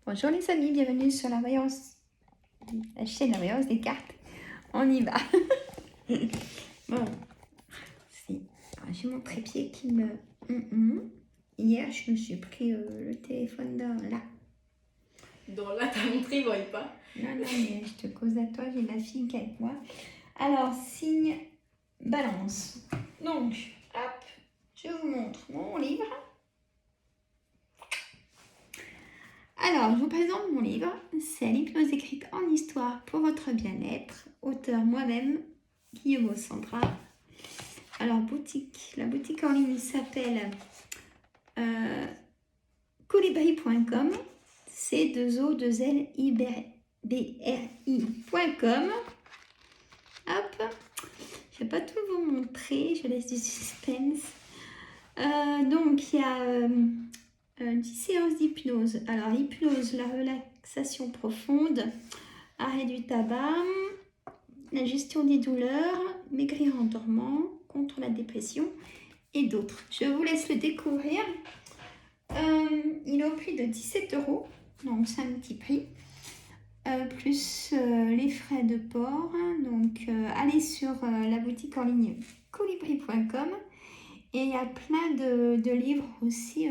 Bonjour les amis, bienvenue sur la chaîne La Voyance des cartes. On y va. Bon, j'ai mon trépied qui me... Hier, je me suis pris le téléphone là. Là, t'as montré, il ne voyait pas. Non, mais je te cause à toi, j'ai ma fille qui est avec moi. Alors, signe balance. Donc, hop, je vous montre mon livre. Alors, je vous présente mon livre. C'est l'hypnose écrite en histoire pour votre bien-être. Auteur moi-même, Guillaume Sandra. Alors, la boutique en ligne s'appelle colibri.com. C2O2LIBRI.com. Hop, je ne vais pas tout vous montrer, je laisse du suspense. Donc, il y a... 10 séances d'hypnose. Alors, l'hypnose, la relaxation profonde, arrêt du tabac, la gestion des douleurs, maigrir en dormant, contre la dépression et d'autres. Je vous laisse le découvrir. Il est au prix de 17 €, donc c'est un petit prix. Plus les frais de port. Donc, allez sur la boutique en ligne colibri.com et il y a plein de livres aussi.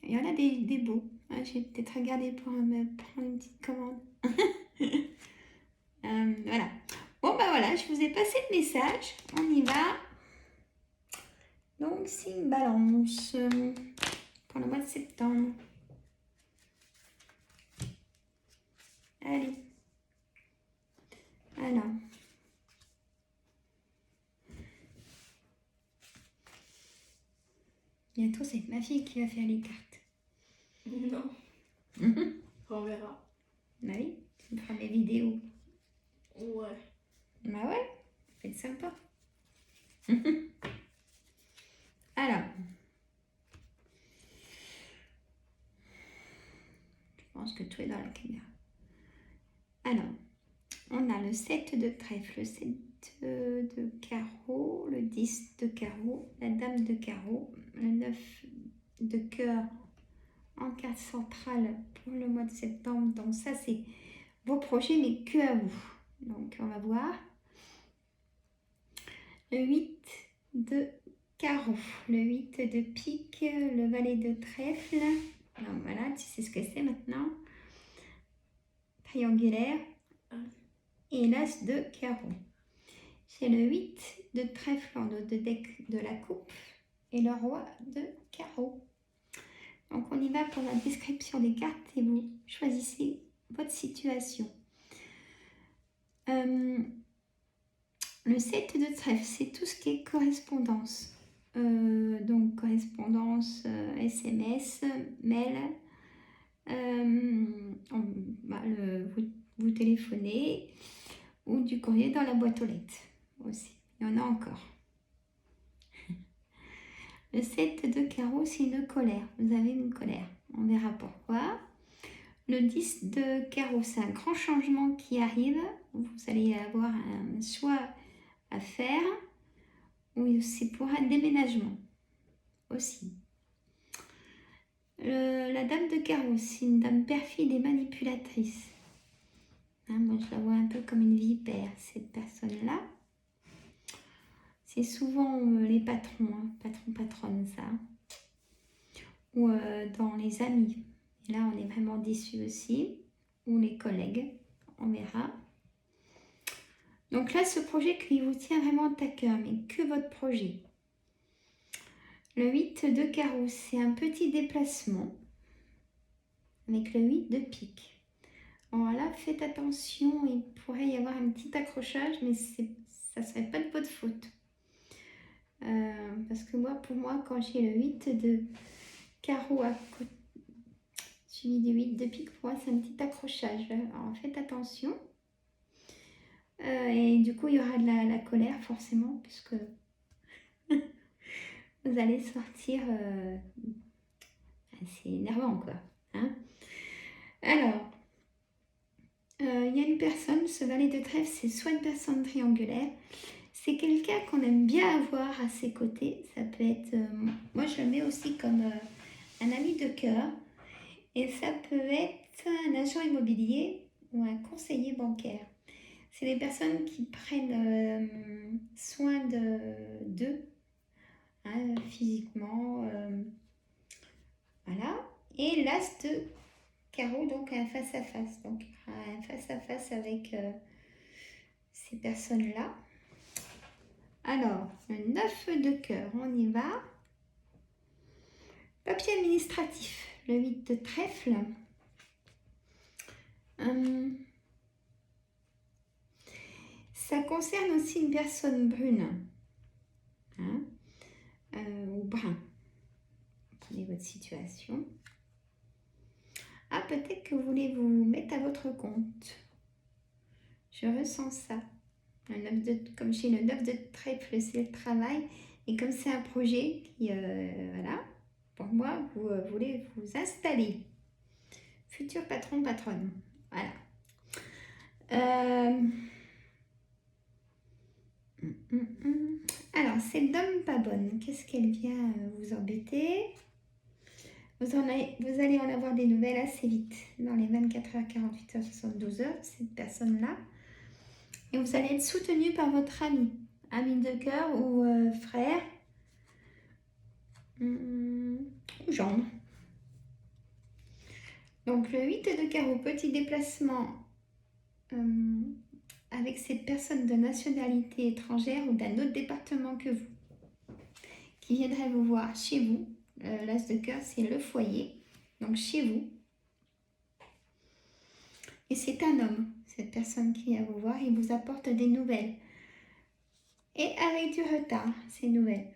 Il y en a des beaux. Je vais peut-être regarder pour me prendre une petite commande. Voilà. Bon, bah voilà, je vous ai passé le message. On y va. Donc, c'est une balance pour le mois de septembre. Allez. Alors. Bientôt, c'est ma fille qui va faire les cartes. Non. On verra. Bah oui, tu me feras mes vidéos. Ouais. Bah ouais, ça va être sympa. Alors. Je pense que tout est dans la caméra. Alors, on a le 7 de trèfle, le 7 de carreau, le 10 de carreau, la dame de carreau, le 9 de cœur en carte centrale pour le mois de septembre. Donc ça, c'est vos projets, mais que à vous. Donc, on va voir. Le 8 de carreau, le 8 de pique, le valet de trèfle. Donc voilà, tu sais ce que c'est maintenant. Triangulaire. Et l'as de carreau. C'est le 8 de trèfle en haut de deck de la coupe et le roi de carreau. Donc on y va pour la description des cartes et vous choisissez votre situation. Le 7 de trèfle, c'est tout ce qui est correspondance. Donc correspondance, SMS, mail, vous téléphonez ou du courrier dans la boîte aux lettres aussi. Il y en a encore. Le 7 de carreau, c'est une colère. Vous avez une colère. On verra pourquoi. Le 10 de carreau, c'est un grand changement qui arrive. Vous allez avoir un choix à faire. Ou c'est pour un déménagement aussi. La dame de carreau, c'est une dame perfide et manipulatrice. Moi, je la vois un peu comme une vipère, cette personne-là. C'est souvent les patrons, patronnes, ça. Ou dans les amis. Et là, on est vraiment déçus aussi. Ou les collègues, on verra. Donc là, ce projet qui vous tient vraiment à cœur, mais que votre projet. Le 8 de carreau, c'est un petit déplacement. Avec le 8 de pique. Alors là, faites attention, il pourrait y avoir un petit accrochage, mais ça ne serait pas de votre faute. Parce que pour moi, quand j'ai le 8 de carreau à côté, suivi du 8 de pique, pour moi, c'est un petit accrochage. Alors faites attention. Et du coup, il y aura de la colère, forcément, puisque vous allez sortir... c'est énervant, quoi. Hein. Alors... il y a une personne, ce valet de trèfle, c'est soit une personne triangulaire, c'est quelqu'un qu'on aime bien avoir à ses côtés. Ça peut être, moi je le mets aussi comme un ami de cœur. Et ça peut être un agent immobilier ou un conseiller bancaire. C'est les personnes qui prennent soin d'eux, hein, physiquement. Voilà. Et l'as de carreau, donc un face-à-face. Donc un face-à-face avec ces personnes-là. Alors, le 9 de cœur, on y va. Papier administratif, le 8 de trèfle. Ça concerne aussi une personne brune, hein, ou brun. Prenez votre situation. Ah, peut-être que vous voulez vous mettre à votre compte. Je ressens ça. Comme j'ai le 9 de trèfle, c'est le travail. Et comme c'est un projet qui, voilà, pour moi, vous voulez vous installer. Futur patron, patronne. Voilà. Alors, cette dame pas bonne, qu'est-ce qu'elle vient vous embêter? Vous allez en avoir des nouvelles assez vite, dans les 24 heures, 48 heures, 72 heures, cette personne-là. Et vous allez être soutenu par votre ami de cœur ou frère, ou gendre. Donc le 8 de carreau, petit déplacement avec cette personne de nationalité étrangère ou d'un autre département que vous, qui viendrait vous voir chez vous. L'as de cœur, c'est le foyer, donc chez vous. Et c'est un homme, cette personne qui vient vous voir, il vous apporte des nouvelles. Et avec du retard, ces nouvelles.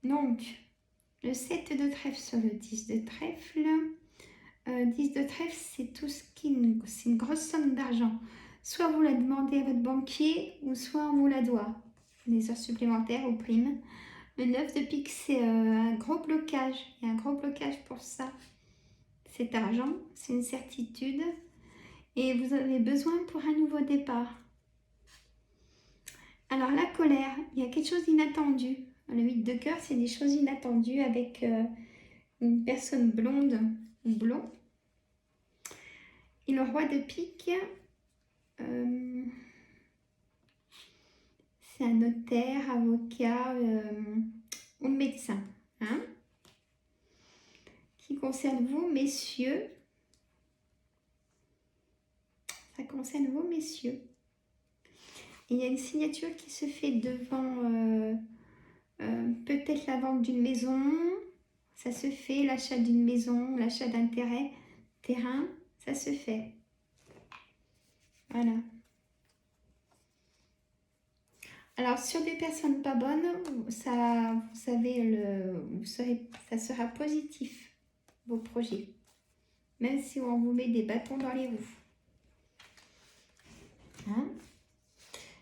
Donc, le 7 de trèfle sur le 10 de trèfle. 10 de trèfle, c'est tout ce qui c'est une grosse somme d'argent. Soit vous la demandez à votre banquier, ou soit on vous la doit. Des heures supplémentaires ou primes. Le 9 de pique, c'est un gros blocage. Il y a un gros blocage pour ça. Cet argent, c'est une certitude. Et vous avez besoin pour un nouveau départ. Alors la colère, il y a quelque chose d'inattendu. Le 8 de cœur, c'est des choses inattendues avec une personne blonde ou blond. Et le roi de pique, c'est un notaire, avocat ou médecin, hein, qui concerne vous, messieurs. Ça concerne vous, messieurs. Et il y a une signature qui se fait devant peut-être la vente d'une maison. Ça se fait, l'achat d'une maison, l'achat d'un terrain, ça se fait. Voilà. Alors, sur des personnes pas bonnes, ça, vous savez, ça sera positif, vos projets. Même si on vous met des bâtons dans les roues. Hein?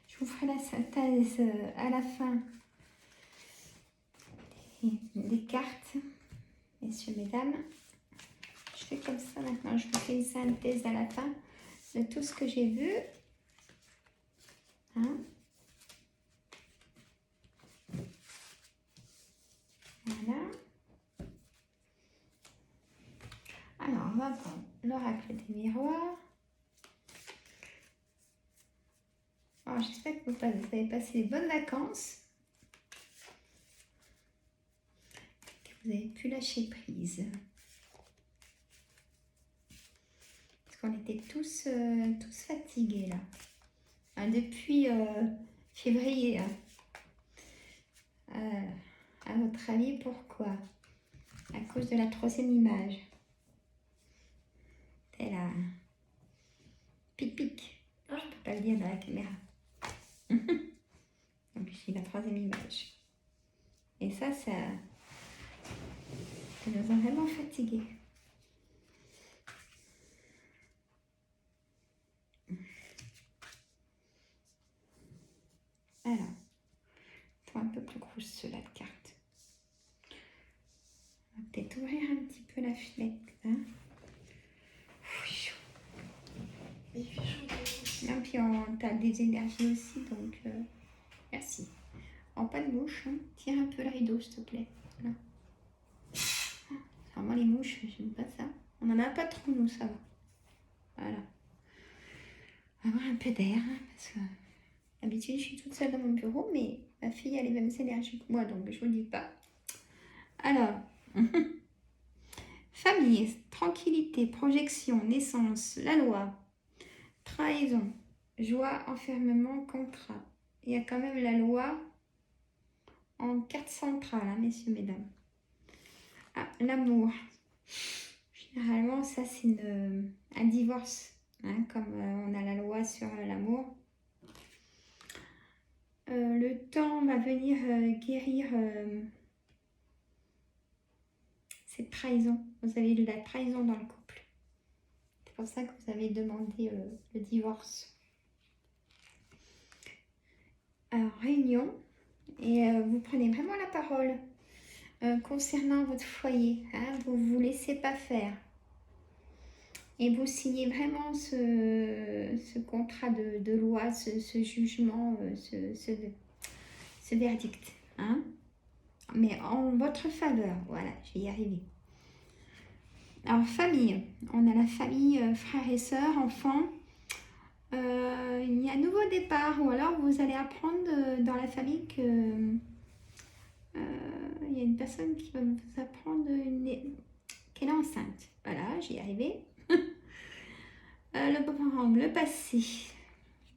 Je vous ferai la synthèse à la fin des cartes, messieurs, mesdames. Je fais comme ça maintenant, je vous fais une synthèse à la fin de tout ce que j'ai vu. Hein? Voilà. Alors, on va prendre l'oracle des miroirs. Alors, j'espère que vous avez passé de bonnes vacances. Que vous avez pu lâcher prise. Parce qu'on était tous fatigués là. Hein, depuis février. Hein. À votre avis, pourquoi? À cause de la troisième image. C'est la pic-pic. Je ne peux pas le dire dans la caméra. Donc j'ai la troisième image. Et ça nous a vraiment fatigués. Alors, ils sont un peu plus grosses ceux-là de cartes. On va peut-être ouvrir un petit peu la fenêtre. Hein. Il fait chaud. Et puis on a des énergies aussi, donc merci. On prends pas de mouches. Hein. Tire un peu le rideau, s'il te plaît. Voilà. Vraiment, les mouches, j'aime pas ça. On en a pas trop, nous, ça va. Voilà. On va avoir un peu d'air, hein, parce que d'habitude, je suis toute seule dans mon bureau, mais ma fille a les mêmes énergies que moi, donc je vous dis pas. Alors, famille, tranquillité, projection, naissance, la loi, trahison, joie, enfermement, contrat. Il y a quand même la loi en carte centrale, hein, messieurs, mesdames. Ah, l'amour. Généralement, ça, c'est un divorce, hein, comme on a la loi sur l'amour. Le temps va venir guérir cette trahison. Vous avez de la trahison dans le couple. C'est pour ça que vous avez demandé le divorce. Alors, réunion. Et vous prenez vraiment la parole concernant votre foyer. Hein, vous ne vous laissez pas faire. Et vous signez vraiment ce contrat de loi, ce jugement, ce verdict. Hein, mais en votre faveur. Voilà, je vais y arriver. Alors, famille. On a la famille, frères et sœurs, enfants. Il y a un nouveau départ. Ou alors, vous allez apprendre dans la famille que... il y a une personne qui va vous apprendre qu'elle est enceinte. Voilà, j'y ai arrivé. Le boomerang, le passé.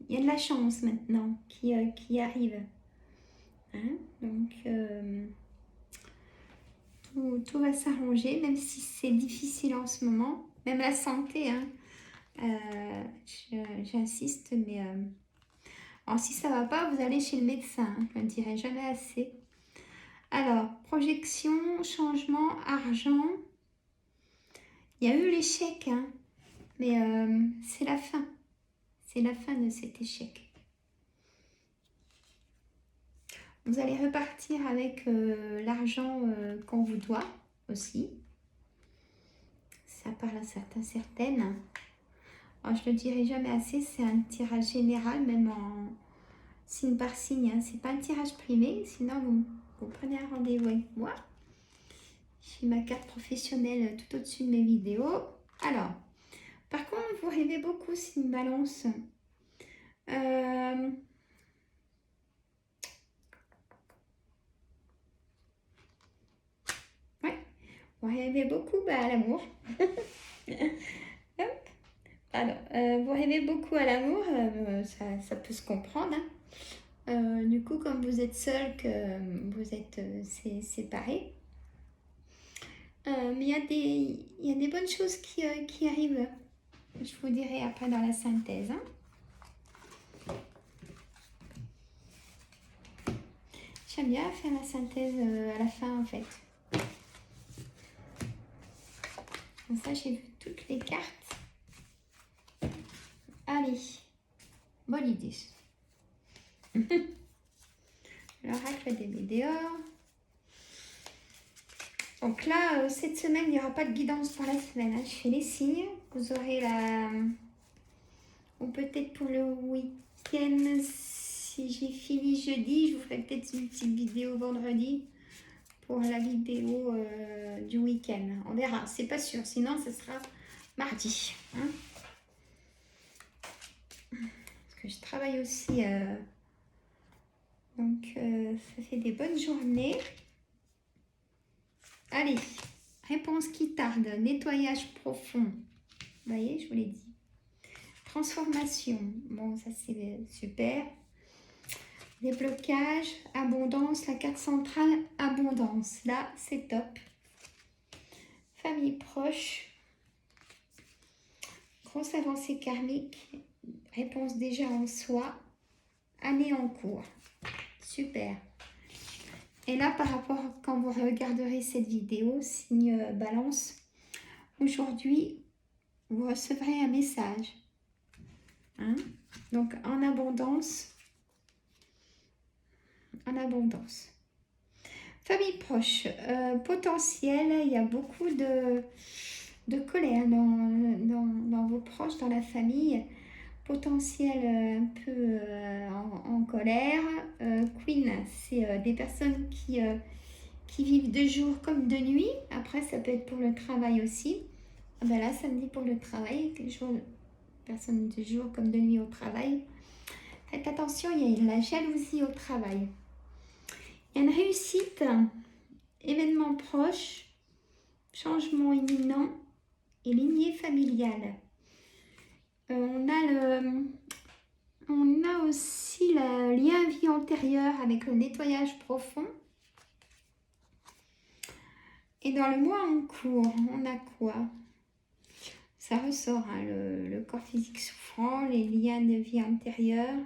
Il y a de la chance maintenant qui arrive. Hein, donc, tout va s'arranger, même si c'est difficile en ce moment. Même la santé, hein. J'insiste, mais alors, si ça va pas, vous allez chez le médecin. Hein, je ne le dirai jamais assez. Alors, projection, changement, argent. Il y a eu l'échec, hein, mais c'est la fin. C'est la fin de cet échec. Vous allez repartir avec l'argent qu'on vous doit aussi. Ça parle à certaines. Alors, je ne le dirai jamais assez, c'est un tirage général, même en signe par signe. Hein. Ce n'est pas un tirage privé, sinon vous prenez un rendez-vous avec moi. J'ai ma carte professionnelle tout au-dessus de mes vidéos. Alors, par contre, vous rêvez beaucoup, signe balance. Ouais, vous rêvez beaucoup à l'amour. Hop. Alors, vous rêvez beaucoup à l'amour, ça peut se comprendre. Hein. Du coup, comme vous êtes seul, que vous êtes séparés, mais il y a des bonnes choses qui arrivent. Je vous dirai après dans la synthèse. Hein. J'aime bien faire la synthèse à la fin, en fait. Comme ça, j'ai vu toutes les cartes. Allez, bonne idée. L'oracle des météores. Donc là, cette semaine, il n'y aura pas de guidance pour la semaine. Hein. Je fais les signes. Vous aurez la... Ou peut-être pour le week-end, si j'ai fini jeudi, je vous ferai peut-être une petite vidéo vendredi pour la vidéo du week-end. On verra, c'est pas sûr. Sinon, ce sera mardi. Hein. Parce que je travaille aussi. Donc, ça fait des bonnes journées. Allez, réponse qui tarde. Nettoyage profond. Vous voyez, je vous l'ai dit. Transformation. Bon, ça c'est super. Déblocage, abondance. La carte centrale, abondance. Là, c'est top. Famille proche. Grosse avancée karmique. Réponse déjà en soi. Année en cours. Super. Et là, par rapport, quand vous regarderez cette vidéo, signe balance, aujourd'hui, vous recevrez un message. Hein? Donc, en abondance. En abondance. Famille proche. Potentiel, il y a beaucoup de colère dans vos proches, dans la famille. potentiel un peu en colère. Queen, c'est des personnes qui vivent de jour comme de nuit. Après, ça peut être pour le travail aussi. Ah ben là, ça me dit pour le travail, personnes de jour comme de nuit au travail. Faites attention, il y a de la jalousie au travail. Il y a une réussite, événement proche, changement imminent et lignée familiale. On a aussi le lien vie antérieure avec le nettoyage profond. Et dans le mois en cours, on a quoi? Ça ressort, hein, le corps physique souffrant, les liens de vie antérieure,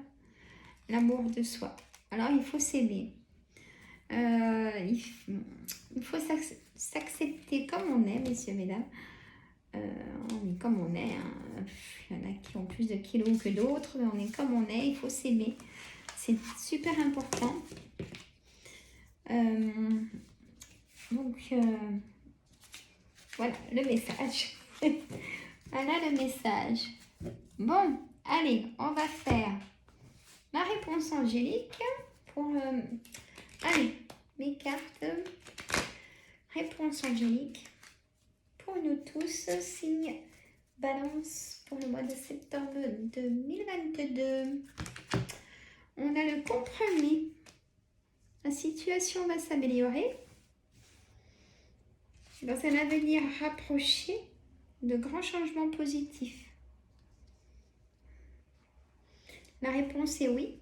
l'amour de soi. Alors, il faut s'aimer. Il faut s'accepter comme on est, messieurs, mesdames. On est comme on est. Hein. Il y en a qui ont plus de kilos que d'autres, mais on est comme on est. Il faut s'aimer. C'est super important. Donc, voilà le message. Voilà le message. Bon, allez, on va faire ma réponse angélique pour... allez, mes cartes. Réponse angélique pour nous tous, signe Balance pour le mois de septembre 2022. On a le compromis. La situation va s'améliorer. Dans un avenir rapproché, de grands changements positifs. La réponse est oui.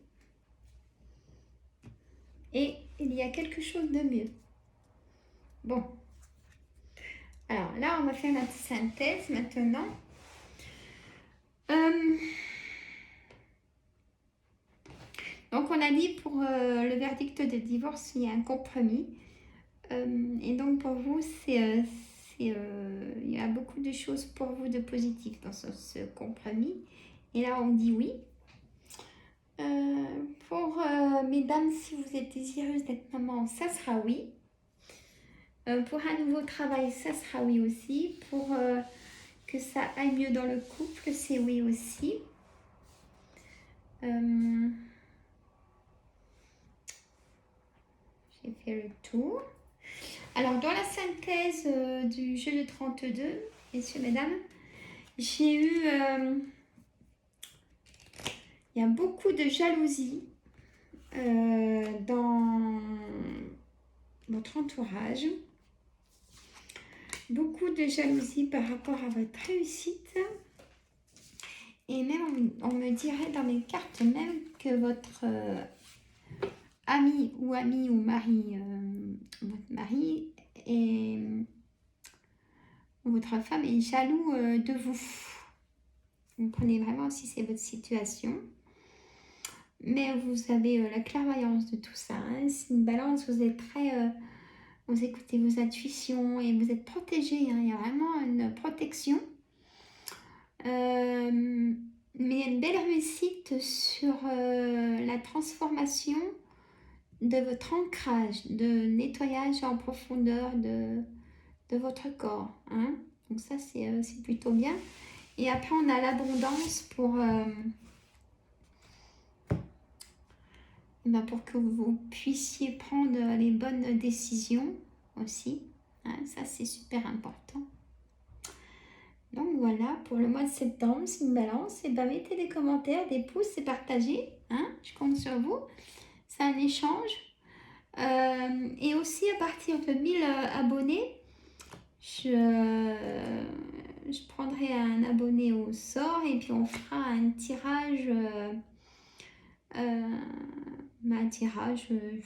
Et il y a quelque chose de mieux. Bon. Alors là, on va faire la synthèse maintenant. Donc on a dit pour le verdict de divorce, il y a un compromis. Et donc pour vous, il y a beaucoup de choses pour vous de positif dans ce compromis. Et là, on dit oui. Pour mesdames, si vous êtes désireuse d'être maman, ça sera oui. Pour un nouveau travail, ça sera oui aussi. Pour que ça aille mieux dans le couple, c'est oui aussi. J'ai fait le tour. Alors, dans la synthèse du jeu de 32, messieurs, mesdames, j'ai eu... il y a beaucoup de jalousie dans votre entourage. Beaucoup de jalousie par rapport à votre réussite. Et même, on me dirait dans mes cartes même que votre ami ou mari, votre mari ou votre femme est jaloux de vous. Vous comprenez vraiment si c'est votre situation. Mais vous avez la clairvoyance de tout ça. Hein. C'est une balance, vous êtes très... vous écoutez vos intuitions et vous êtes protégé. Hein. Il y a vraiment une protection. Mais il y a une belle réussite sur la transformation de votre ancrage, de nettoyage en profondeur de votre corps. Hein. Donc ça, c'est plutôt bien. Et après, on a l'abondance pour que vous puissiez prendre les bonnes décisions aussi. Hein. Ça, c'est super important. Donc voilà, pour le mois de septembre, c'est une balance. Et mettez des commentaires, des pouces et partagez. Hein, je compte sur vous. C'est un échange. Et aussi, à partir de 1000 abonnés, je prendrai un abonné au sort et puis on fera un tirage. Je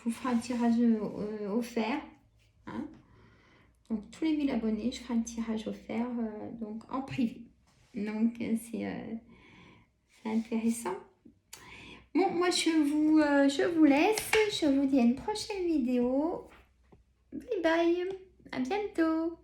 vous ferai un tirage offert. Hein. Donc, tous les 1000 abonnés, je ferai un tirage offert donc en privé. Donc, c'est intéressant. Bon, moi, je vous laisse. Je vous dis à une prochaine vidéo. Bye bye. À bientôt.